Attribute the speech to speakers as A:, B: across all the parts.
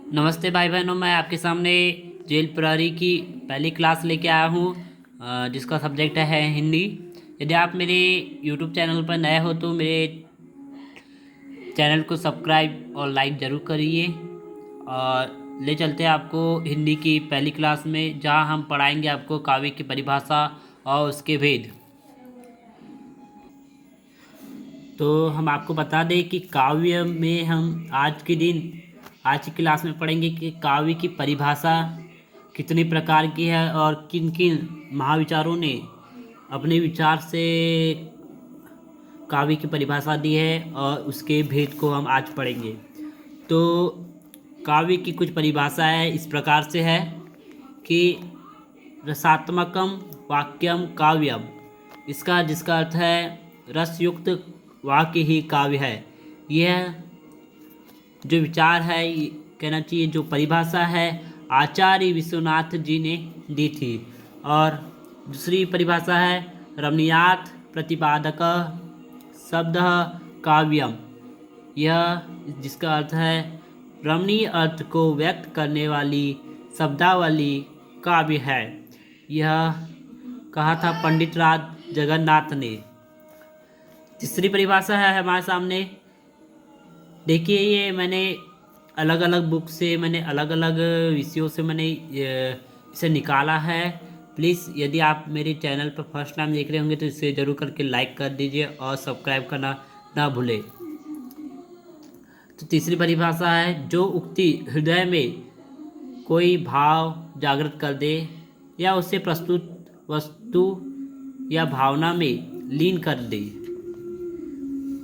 A: नमस्ते भाई बहनों, मैं आपके सामने जेल प्रहरी की पहली क्लास लेके आया हूँ, जिसका सब्जेक्ट है हिंदी। यदि आप मेरे यूट्यूब चैनल पर नए हो तो मेरे चैनल को सब्सक्राइब और लाइक ज़रूर करिए। और ले चलते हैं आपको हिंदी की पहली क्लास में, जहाँ हम पढ़ाएंगे आपको काव्य की परिभाषा और उसके भेद। तो हम आपको बता दें कि काव्य में हम आज की क्लास में पढ़ेंगे कि काव्य की परिभाषा कितनी प्रकार की है और किन किन महाविचारों ने अपने विचार से काव्य की परिभाषा दी है, और उसके भेद को हम आज पढ़ेंगे। तो काव्य की कुछ परिभाषा है, इस प्रकार से है कि रसात्मकम वाक्यम काव्यम, जिसका अर्थ है रसयुक्त वाक्य ही काव्य है। यह जो विचार है, कहना चाहिए जो परिभाषा है, आचार्य विश्वनाथ जी ने दी थी। और दूसरी परिभाषा है रमणीयार्थ प्रतिपादक शब्द काव्यम, यह जिसका अर्थ है रमणीय अर्थ को व्यक्त करने वाली शब्दावली काव्य है। यह कहा था पंडित राज जगन्नाथ ने। तीसरी परिभाषा है हमारे सामने। देखिए, ये मैंने अलग अलग बुक से, मैंने अलग अलग विषयों से मैंने इसे निकाला है। प्लीज़ यदि आप मेरे चैनल पर फर्स्ट टाइम देख रहे होंगे तो इसे ज़रूर करके लाइक कर दीजिए और सब्सक्राइब करना ना भूलें। तो तीसरी परिभाषा है जो उक्ति हृदय में कोई भाव जागृत कर दे या उसे प्रस्तुत वस्तु या भावना में लीन कर दे,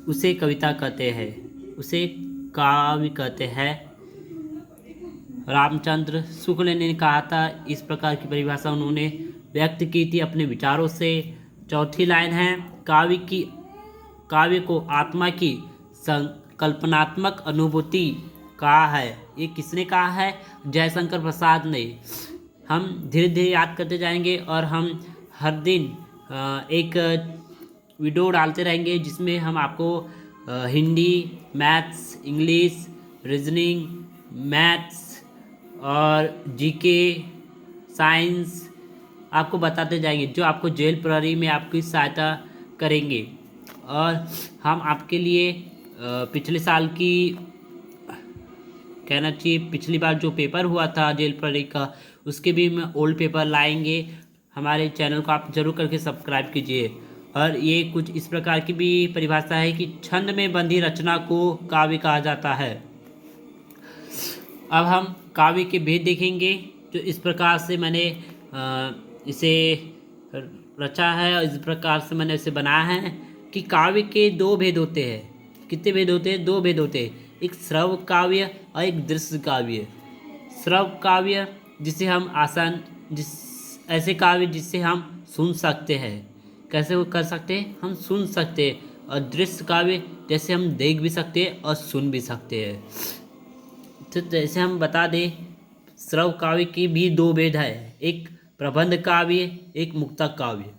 A: उसे कविता कहते हैं, उसे काव्य कहते हैं। रामचंद्र शुक्ल ने कहा था, इस प्रकार की परिभाषा उन्होंने व्यक्त की थी अपने विचारों से। चौथी लाइन है काव्य को आत्मा की कल्पनात्मक अनुभूति कहा है। ये किसने कहा है? जयशंकर प्रसाद ने। हम धीरे धीरे याद करते जाएंगे और हम हर दिन एक वीडियो डालते रहेंगे जिसमें हम आपको Hindi, maths, English, reasoning, maths और जीके, साइंस आपको बताते जाएंगे, जो आपको जेल प्रहरी में आपकी सहायता करेंगे। और हम आपके लिए पिछले साल की, कहना चाहिए पिछली बार जो पेपर हुआ था जेल प्रहरी का, उसके भी में ओल्ड पेपर लाएंगे। हमारे चैनल को आप जरूर करके सब्सक्राइब कीजिए। और ये कुछ इस प्रकार की भी परिभाषा है कि छंद में बंधी रचना को काव्य कहा जाता है। अब हम काव्य के भेद देखेंगे। जो इस प्रकार से मैंने इसे रचा है और इस प्रकार से मैंने इसे बनाया है कि काव्य के दो भेद होते हैं। कितने भेद होते हैं? दो भेद होते हैं, एक श्रव्य काव्य और एक दृश्य काव्य। श्रव्य काव्य जिसे हम ऐसे काव्य जिससे हम सुन सकते हैं। कैसे वो कर सकते हैं? हम सुन सकते हैं। और दृश्य काव्य जैसे हम देख भी सकते हैं और सुन भी सकते हैं। तो जैसे हम बता दें, श्रव्य काव्य की भी दो भेद है, एक प्रबंध काव्य, एक मुक्तक काव्य।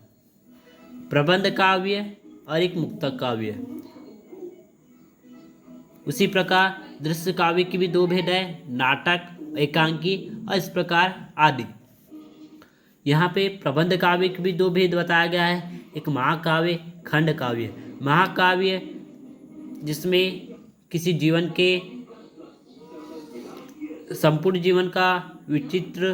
A: प्रबंध काव्य और एक मुक्तक काव्य। उसी प्रकार दृश्य काव्य की भी दो भेद है, नाटक, एकांकी और इस प्रकार आदि। यहाँ पे प्रबंध काव्य के भी दो भेद बताया गया है, एक महाकाव्य, खंड काव्य। महाकाव्य जिसमें किसी जीवन के संपूर्ण जीवन का विचित्र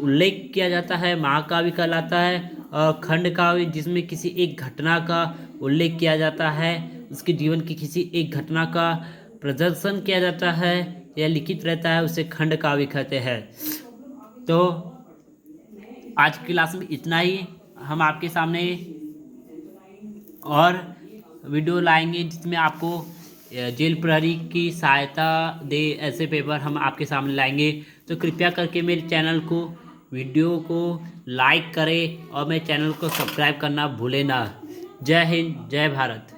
A: उल्लेख किया जाता है, महाकाव्य कहलाता है। और खंड काव्य जिसमें किसी एक घटना का उल्लेख किया जाता है, उसके जीवन की किसी एक घटना का प्रदर्शन किया जाता है या लिखित रहता है, उसे खंड काव्य कहते हैं। तो आज की क्लास में इतना ही। हम आपके सामने और वीडियो लाएंगे जिसमें आपको जेल प्रहरी की सहायता दे, ऐसे पेपर हम आपके सामने लाएंगे। तो कृपया करके मेरे चैनल को, वीडियो को लाइक करें और मेरे चैनल को सब्सक्राइब करना भूलें ना। जय हिंद, जय भारत।